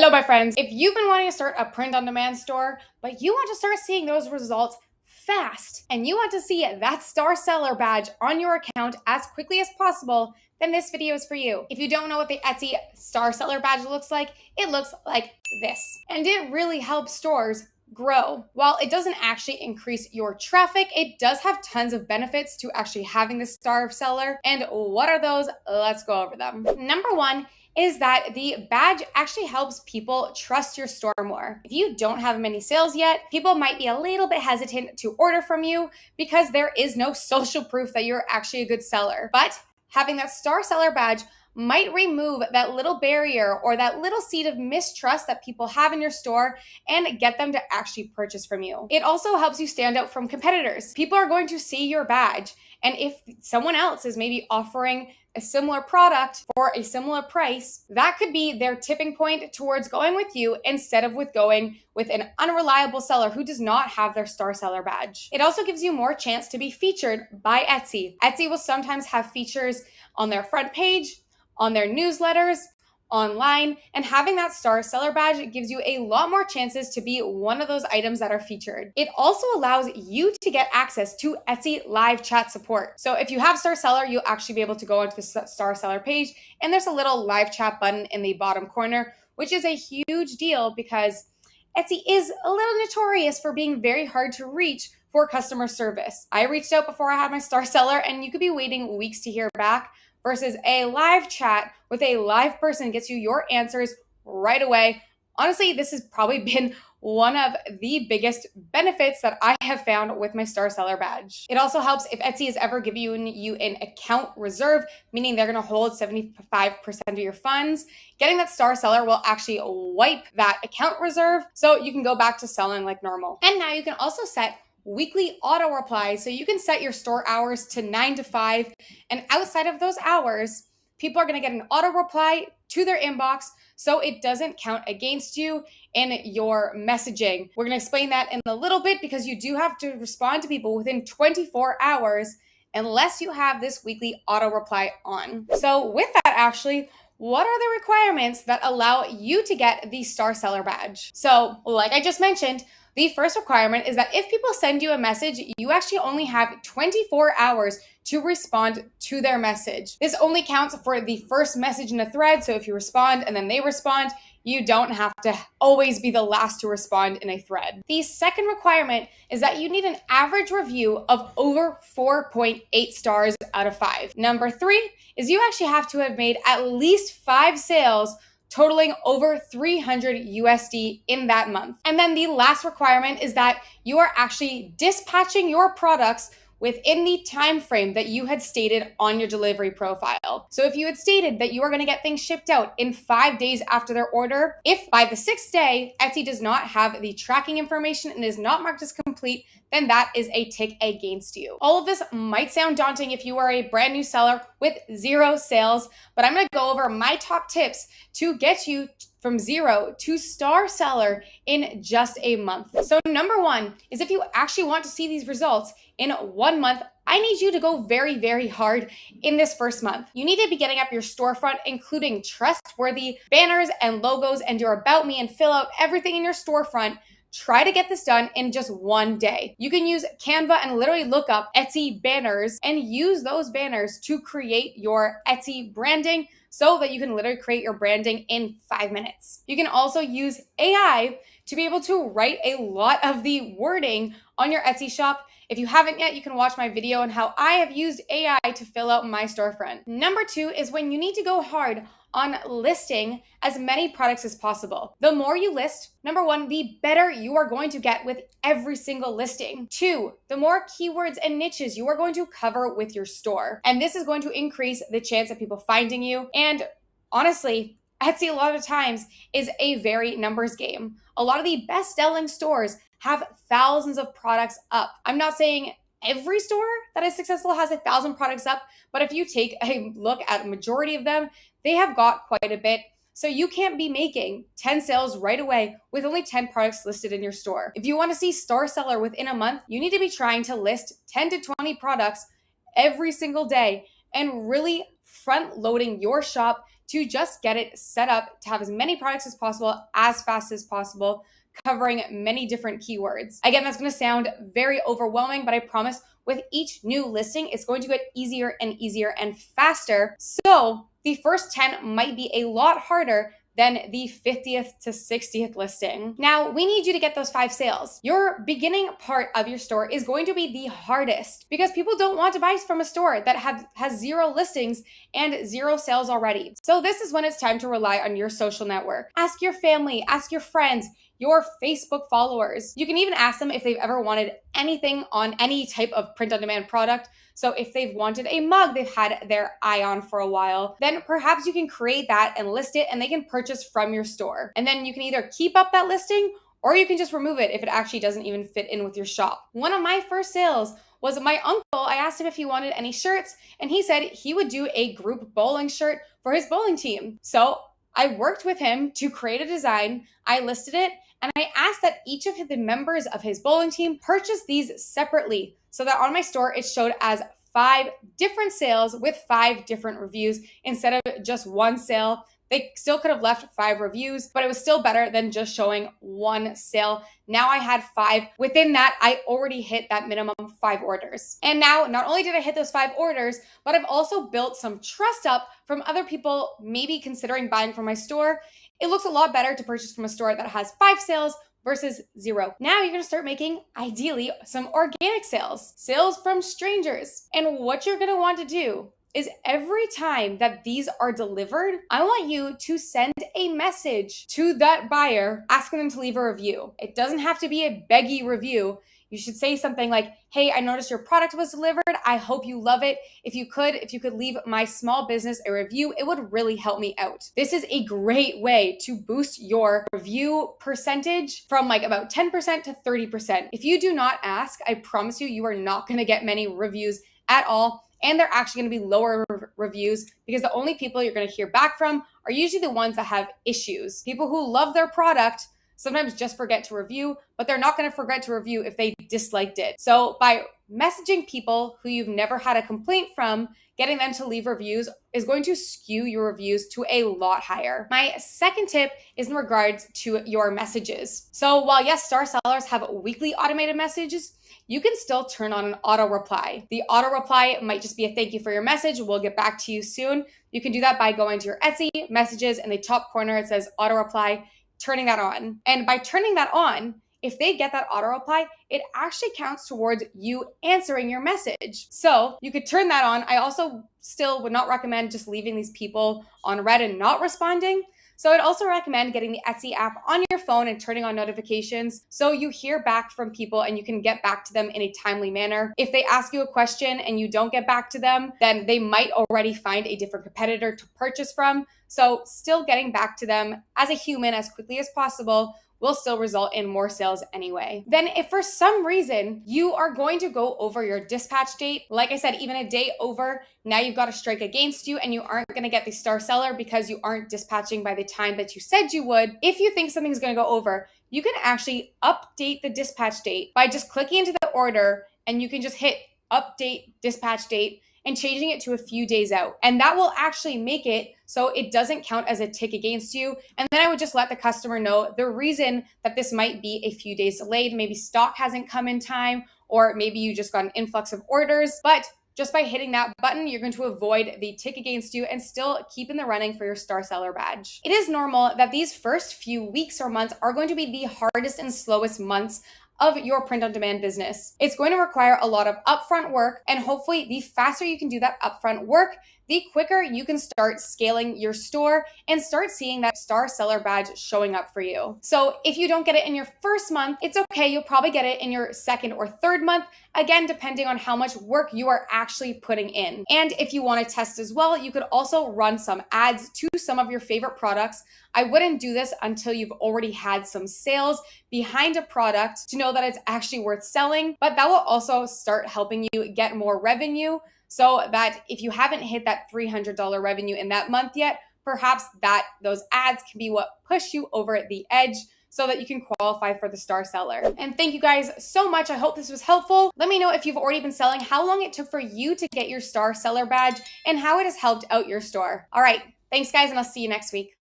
Hello, my friends. If you've been wanting to start a print-on-demand store, but you want to start seeing those results fast, and you want to see that star seller badge on your account as quickly as possible, then this video is for you. If you don't know what the Etsy star seller badge looks like, it looks like this. And it really helps stores grow. While it doesn't actually increase your traffic, it does have tons of benefits to actually having the star seller. And what are those? Let's go over them. Number one is that the badge actually helps people trust your store more. If you don't have many sales yet, people might be a little bit hesitant to order from you because there is no social proof that you're actually a good seller. But having that star seller badge might remove that little barrier or that little seed of mistrust that people have in your store and get them to actually purchase from you. It also helps you stand out from competitors. People are going to see your badge, and if someone else is maybe offering a similar product for a similar price, that could be their tipping point towards going with you instead of going with an unreliable seller who does not have their star seller badge. It also gives you more chance to be featured by Etsy. Etsy will sometimes have features on their front page, on their newsletters, online, and having that star seller badge gives you a lot more chances to be one of those items that are featured. It also allows you to get access to Etsy live chat support. So if you have star seller, you'll actually be able to go into the star seller page, and there's a little live chat button in the bottom corner, which is a huge deal because Etsy is a little notorious for being very hard to reach for customer service. I reached out before I had my star seller, and you could be waiting weeks to hear back, versus a live chat with a live person gets you your answers right away. Honestly, this has probably been one of the biggest benefits that I have found with my star seller badge. It also helps if Etsy is ever giving you an account reserve, meaning they're going to hold 75% of your funds. Getting that star seller will actually wipe that account reserve so you can go back to selling like normal. And now you can also set weekly auto replies, so you can set your store hours to 9 to 5, and outside of those hours, people are going to get an auto reply to their inbox so it doesn't count against you in your messaging. We're going to explain that in a little bit because you do have to respond to people within 24 hours unless you have this weekly auto reply on. So with that, actually, what are the requirements that allow you to get the star seller badge? So like I just mentioned, the first requirement is that if people send you a message, you actually only have 24 hours to respond to their message. This only counts for the first message in a thread. So if you respond and then they respond, you don't have to always be the last to respond in a thread. The second requirement is that you need an average review of over 4.8 stars out of 5. Number 3 is you actually have to have made at least 5 sales totaling over 300 USD in that month. And then the last requirement is that you are actually dispatching your products within the time frame that you had stated on your delivery profile. So if you had stated that you are going to get things shipped out in 5 days after their order, if by the 6th day Etsy does not have the tracking information and is not marked as complete, then that is a tick against you. All of this might sound daunting if you are a brand new seller with 0 sales, but I'm going to go over my top tips to get you from 0 to star seller in just a month. So number 1 is if you actually want to see these results in 1 month, I need you to go very, very hard in this first month. You need to be getting up your storefront, including trustworthy banners and logos and your About Me, and fill out everything in your storefront. Try to get this done in just 1 day. You can use Canva and literally look up Etsy banners and use those banners to create your Etsy branding so that you can literally create your branding in 5 minutes. You can also use AI to be able to write a lot of the wording on your Etsy shop. If you haven't yet, you can watch my video on how I have used AI to fill out my storefront. Number 2 is when you need to go hard on listing as many products as possible. The more you list, number 1, the better you are going to get with every single listing. 2, the more keywords and niches you are going to cover with your store. And this is going to increase the chance of people finding you. And honestly, Etsy a lot of times is a very numbers game. A lot of the best-selling stores have thousands of products up. I'm not saying every store that is successful has 1,000 products up, but if you take a look at the majority of them, they have got quite a bit. So you can't be making 10 sales right away with only 10 products listed in your store. If you want to see star seller within a month, you need to be trying to list 10 to 20 products every single day and really front loading your shop to just get it set up to have as many products as possible, as fast as possible, covering many different keywords. Again, that's going to sound very overwhelming, but I promise with each new listing, it's going to get easier and easier and faster. So the first 10 might be a lot harder than the 50th to 60th listing. Now, we need you to get those 5 sales. Your beginning part of your store is going to be the hardest because people don't want to buy from a store that has 0 listings and 0 sales already. So this is when it's time to rely on your social network. Ask your family, ask your friends, your Facebook followers. You can even ask them if they've ever wanted anything on any type of print-on-demand product. So if they've wanted a mug they've had their eye on for a while, then perhaps you can create that and list it and they can purchase from your store. And then you can either keep up that listing or you can just remove it if it actually doesn't even fit in with your shop. One of my first sales was my uncle. I asked him if he wanted any shirts and he said he would do a group bowling shirt for his bowling team. So I worked with him to create a design, I listed it, and I asked that each of the members of his bowling team purchase these separately so that on my store it showed as 5 different sales with 5 different reviews instead of just one sale. They still could have left 5 reviews, but it was still better than just showing one sale. Now I had 5. Within that, I already hit that minimum 5 orders. And now, not only did I hit those 5 orders, but I've also built some trust up from other people maybe considering buying from my store. It looks a lot better to purchase from a store that has 5 sales versus 0. Now you're gonna start making, ideally, some organic sales from strangers. And what you're gonna want to do is every time that these are delivered, I want you to send a message to that buyer asking them to leave a review. It doesn't have to be a beggy review. You should say something like, hey, I noticed your product was delivered. I hope you love it. If you could leave my small business a review, it would really help me out. This is a great way to boost your review percentage from like about 10% to 30%. If you do not ask, I promise you, you are not going to get many reviews at all. And they're actually going to be lower reviews because the only people you're going to hear back from are usually the ones that have issues. People who love their product sometimes just forget to review, but they're not going to forget to review if they disliked it. So by messaging people who you've never had a complaint from, getting them to leave reviews is going to skew your reviews to a lot higher. My second tip is in regards to your messages. So while yes, star sellers have weekly automated messages, you can still turn on an auto reply. The auto reply might just be a thank you for your message. We'll get back to you soon. You can do that by going to your Etsy messages in the top corner. It says auto reply, turning that on. And by turning that on, if they get that auto reply, it actually counts towards you answering your message. So you could turn that on. I also still would not recommend just leaving these people on red and not responding. So I'd also recommend getting the Etsy app on your phone and turning on notifications so you hear back from people and you can get back to them in a timely manner. If they ask you a question and you don't get back to them, then they might already find a different competitor to purchase from. So still getting back to them as a human as quickly as possible will still result in more sales anyway. Then if for some reason you are going to go over your dispatch date, like I said, even a day over, now you've got a strike against you and you aren't going to get the star seller because you aren't dispatching by the time that you said you would. If you think something's going to go over, you can actually update the dispatch date by just clicking into the order and you can just hit update dispatch date and changing it to a few days out. And that will actually make it so it doesn't count as a tick against you. And then I would just let the customer know the reason that this might be a few days delayed. Maybe stock hasn't come in time, or maybe you just got an influx of orders. But just by hitting that button, you're going to avoid the tick against you and still keep in the running for your star seller badge. It is normal that these first few weeks or months are going to be the hardest and slowest months of your print-on-demand business. It's going to require a lot of upfront work, and hopefully the faster you can do that upfront work, the quicker you can start scaling your store and start seeing that star seller badge showing up for you. So if you don't get it in your first month, it's okay. You'll probably get it in your second or third month, again, depending on how much work you are actually putting in. And if you want to test as well, you could also run some ads to some of your favorite products. I wouldn't do this until you've already had some sales behind a product to know that it's actually worth selling, but that will also start helping you get more revenue so that if you haven't hit that $300 revenue in that month yet, perhaps those ads can be what push you over the edge so that you can qualify for the star seller. And thank you guys so much. I hope this was helpful. Let me know if you've already been selling, how long it took for you to get your star seller badge, and how it has helped out your store. All right. Thanks, guys, and I'll see you next week.